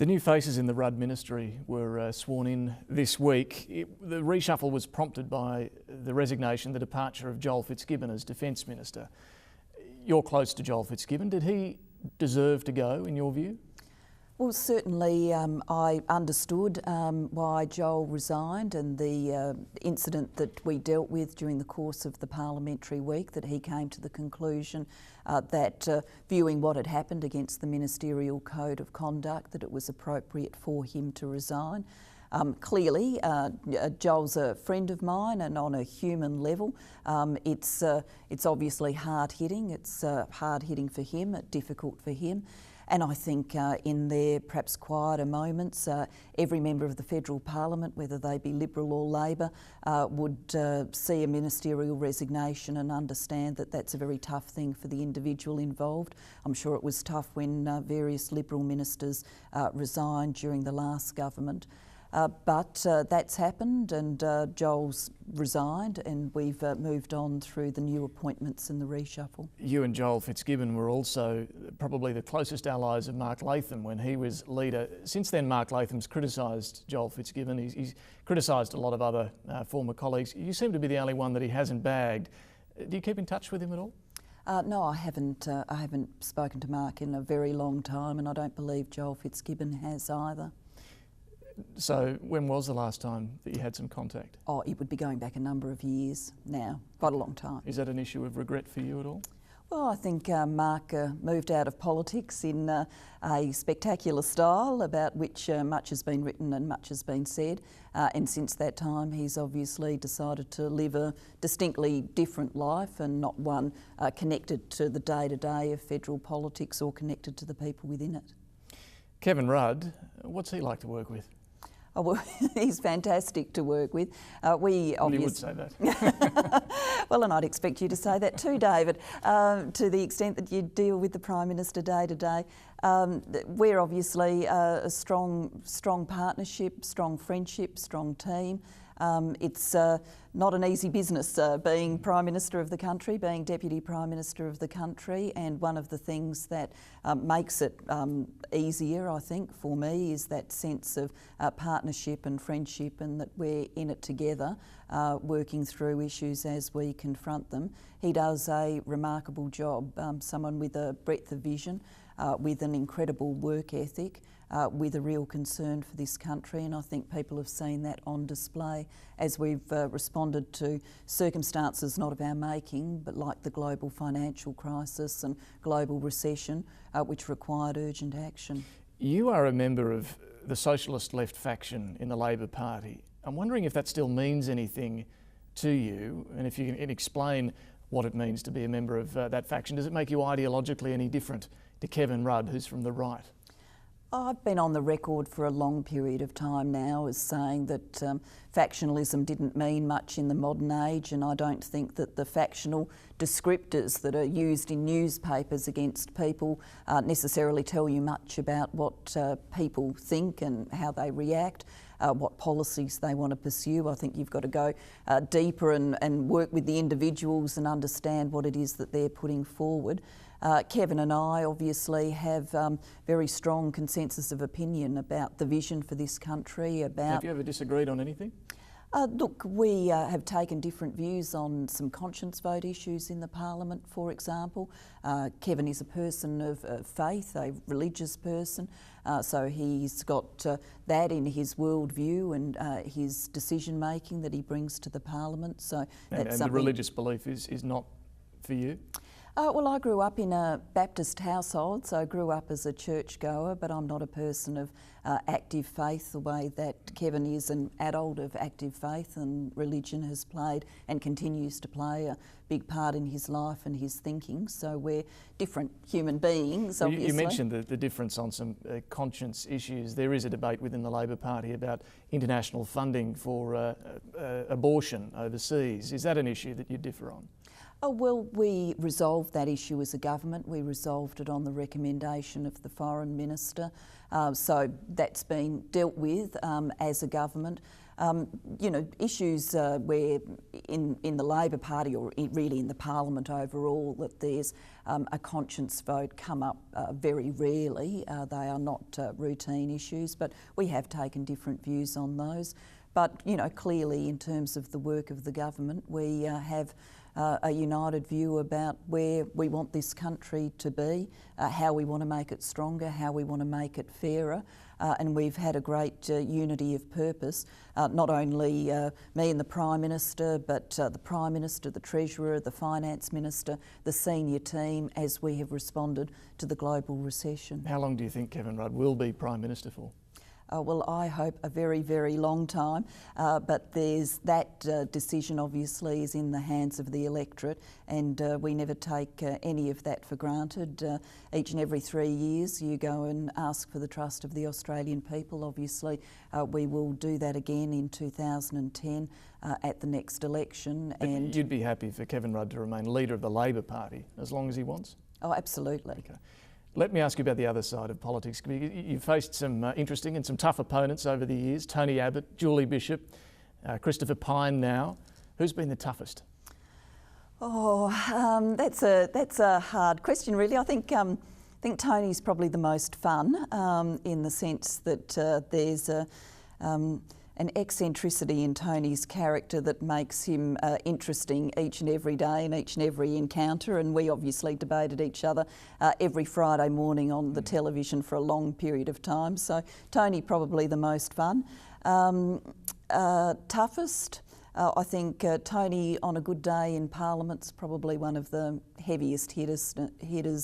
The new faces in the Rudd ministry were sworn in this week. The reshuffle was prompted by the resignation, the departure of Joel Fitzgibbon as Defence Minister. You're close to Joel Fitzgibbon. Did he deserve to go, in your view? Well, certainly I understood why Joel resigned and the incident that we dealt with during the course of the parliamentary week, that he came to the conclusion that viewing what had happened against the ministerial code of conduct, that it was appropriate for him to resign. Clearly, Joel's a friend of mine, and on a human level, it's obviously hard-hitting. It's hard-hitting for him, difficult for him. And I think in their perhaps quieter moments, every member of the federal parliament, whether they be Liberal or Labor, would see a ministerial resignation and understand that that's a very tough thing for the individual involved. I'm sure it was tough when various Liberal ministers resigned during the last government. But that's happened, and Joel's resigned, and we've moved on through the new appointments and the reshuffle. You and Joel Fitzgibbon were also probably the closest allies of Mark Latham when he was leader. Since then, Mark Latham's criticised Joel Fitzgibbon. He's criticised a lot of other former colleagues. You seem to be the only one that he hasn't bagged. Do you keep in touch with him at all? No, I haven't spoken to Mark in a very long time, and I don't believe Joel Fitzgibbon has either. So when was the last time that you had some contact? Oh, it would be going back a number of years now, quite a long time. Is that an issue of regret for you at all? Well, I think Mark moved out of politics in a spectacular style about which much has been written and much has been said. And since that time, he's obviously decided to live a distinctly different life, and not one connected to the day-to-day of federal politics or connected to the people within it. Kevin Rudd, what's he like to work with? Oh, well, he's fantastic to work with. You would say that. Well, and I'd expect you to say that too, David, to the extent that you deal with the Prime Minister day to day. We're obviously a strong partnership, strong friendship, strong team. It's not an easy business being Prime Minister of the country, being Deputy Prime Minister of the country, and one of the things that makes it easier, I think, for me is that sense of partnership and friendship, and that we're in it together, working through issues as we confront them. He does a remarkable job, someone with a breadth of vision, with an incredible work ethic, with a real concern for this country, and I think people have seen that on display as we've responded to circumstances not of our making, but like the global financial crisis and global recession, which required urgent action. You are a member of the socialist left faction in the Labor Party. I'm wondering if that still means anything to you, and if you can explain what it means to be a member of that faction. Does it make you ideologically any different to Kevin Rudd, who's from the right? I've been on the record for a long period of time now as saying that factionalism didn't mean much in the modern age, and I don't think that the factional descriptors that are used in newspapers against people necessarily tell you much about what people think and how they react, what policies they want to pursue. I think you've got to go deeper and work with the individuals and understand what it is that they're putting forward. Kevin and I obviously have very strong consensus of opinion about the vision for this country. Have you ever disagreed on anything? Look, we have taken different views on some conscience vote issues in the Parliament, for example. Kevin is a person of faith, a religious person, so he's got that in his worldview and his decision making that he brings to the Parliament. So and the religious belief is not for you? Well, I grew up in a Baptist household, so I grew up as a churchgoer, but I'm not a person of active faith the way that Kevin is an adult of active faith, and religion has played and continues to play a big part in his life and his thinking. So we're different human beings, obviously. You mentioned the difference on some conscience issues. There is a debate within the Labor Party about international funding for abortion overseas. Is that an issue that you differ on? Oh, well, we resolved that issue as a government. We resolved it on the recommendation of the Foreign Minister. So that's been dealt with as a government. You know, issues where in the Labor Party or really in the Parliament overall that there's a conscience vote come up very rarely. They are not routine issues, but we have taken different views on those. But, you know, clearly in terms of the work of the government, we have a united view about where we want this country to be, how we want to make it stronger, how we want to make it fairer. And we've had a great unity of purpose, not only me and the Prime Minister, but the Prime Minister, the Treasurer, the Finance Minister, the senior team, as we have responded to the global recession. How long do you think Kevin Rudd will be Prime Minister for? Well, I hope a very, very long time, but there's that decision obviously is in the hands of the electorate, and we never take any of that for granted. Each and every 3 years you go and ask for the trust of the Australian people. Obviously we will do that again in 2010 at the next election. But and you'd be happy for Kevin Rudd to remain leader of the Labor Party as long as he wants? Oh, absolutely. Okay. Let me ask you about the other side of politics. You've faced some interesting and some tough opponents over the years. Tony Abbott, Julie Bishop, Christopher Pyne now. Who's been the toughest? Oh, that's a hard question really. I think Tony's probably the most fun in the sense that there's an eccentricity in Tony's character that makes him interesting each and every day and each and every encounter, and we obviously debated each other every Friday morning on the television for a long period of time. So Tony probably the most fun. Toughest, I think Tony on a good day in Parliament's probably one of the heaviest hitters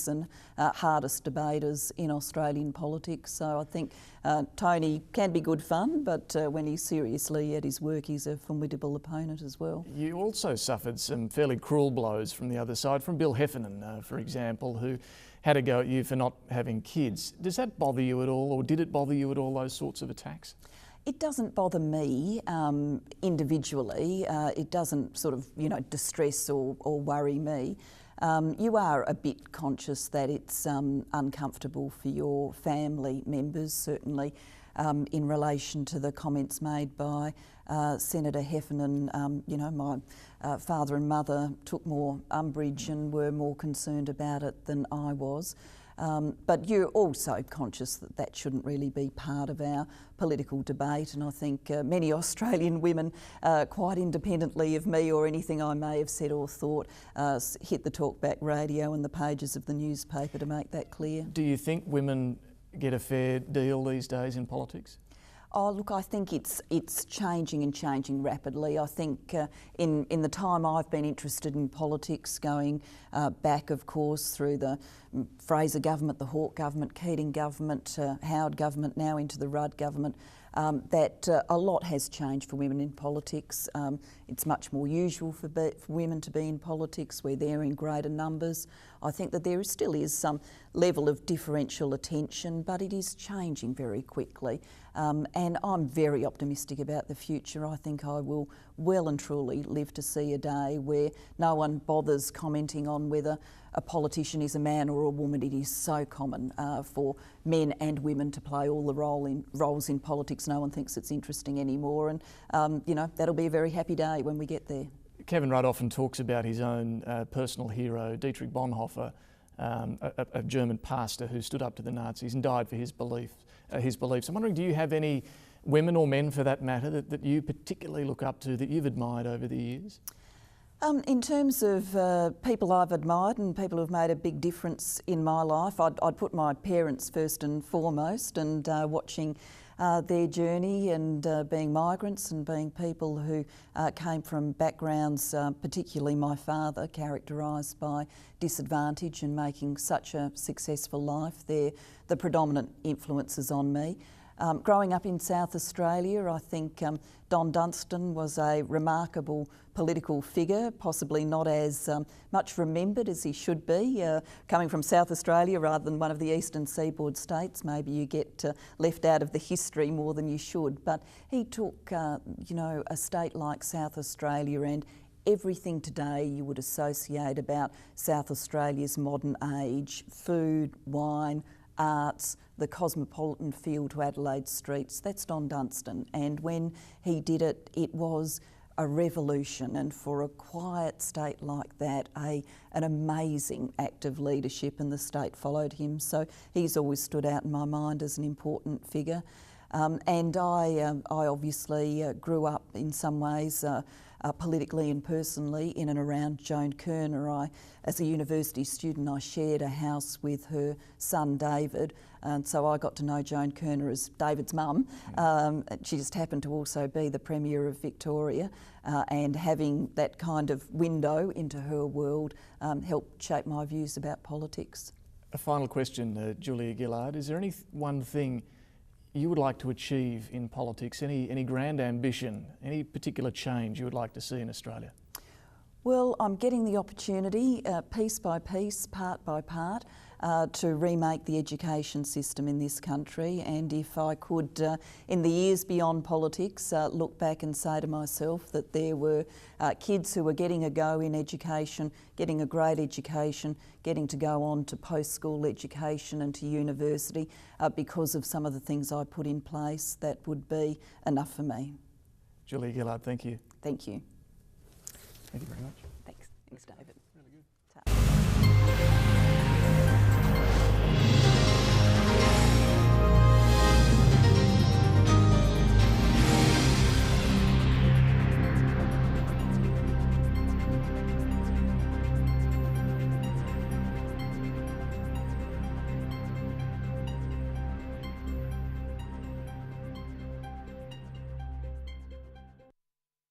and hardest debaters in Australian politics. So I think Tony can be good fun, but when he's seriously at his work, he's a formidable opponent as well. You also suffered some fairly cruel blows from the other side, from Bill Heffernan, for example, who had a go at you for not having kids. Does that bother you at all, or did it bother you at all, those sorts of attacks? It doesn't bother me individually. It doesn't sort of, you know, distress or worry me. You are a bit conscious that it's uncomfortable for your family members, certainly in relation to the comments made by Senator Heffernan. You know, my father and mother took more umbrage and were more concerned about it than I was. But you're also conscious that that shouldn't really be part of our political debate, and I think many Australian women, quite independently of me or anything I may have said or thought, hit the talkback radio and the pages of the newspaper to make that clear. Do you think women get a fair deal these days in politics? Oh, look, I think it's changing and changing rapidly. I think in the time I've been interested in politics, going back, of course, through the Fraser government, the Hawke government, Keating government, Howard government, now into the Rudd government, that a lot has changed for women in politics. It's much more usual for women to be in politics. We're there in greater numbers. I think that there still is some level of differential attention, but it is changing very quickly. And I'm very optimistic about the future. I think I will well and truly live to see a day where no one bothers commenting on whether a politician is a man or a woman. It is so common for men and women to play all the roles in politics. No one thinks it's interesting anymore, and you know, that'll be a very happy day when we get there. Kevin Rudd often talks about his own personal hero, Dietrich Bonhoeffer, a German pastor who stood up to the Nazis and died for his beliefs. I'm wondering, do you have any women or men, for that matter, that you particularly look up to, that you've admired over the years? In terms of people I've admired and people who've made a big difference in my life, I'd put my parents first and foremost, and watching their journey and being migrants and being people who came from backgrounds, particularly my father, characterised by disadvantage and making such a successful life. They're the predominant influences on me. Growing up in South Australia, I think Don Dunstan was a remarkable political figure, possibly not as much remembered as he should be. Coming from South Australia rather than one of the eastern seaboard states, maybe you get left out of the history more than you should. But he took, you know, a state like South Australia, and everything today you would associate about South Australia's modern age: food, wine, arts, the cosmopolitan feel to Adelaide streets. That's Don Dunstan, and when he did it, it was a revolution, and for a quiet state like that, an amazing act of leadership, and the state followed him. So he's always stood out in my mind as an important figure. And I obviously grew up in some ways politically and personally in and around Joan Kerner. As a university student, I shared a house with her son David, and so I got to know Joan Kerner as David's mum. She just happened to also be the Premier of Victoria, and having that kind of window into her world helped shape my views about politics. A final question, Julia Gillard. Is there any one thing you would like to achieve in politics? Any grand ambition, any particular change you would like to see in Australia? Well, I'm getting the opportunity, piece by piece, part by part, to remake the education system in this country, and if I could, in the years beyond politics, look back and say to myself that there were kids who were getting a go in education, getting a great education, getting to go on to post-school education and to university because of some of the things I put in place, that would be enough for me. Julia Gillard, thank you. Thank you. Thank you very much.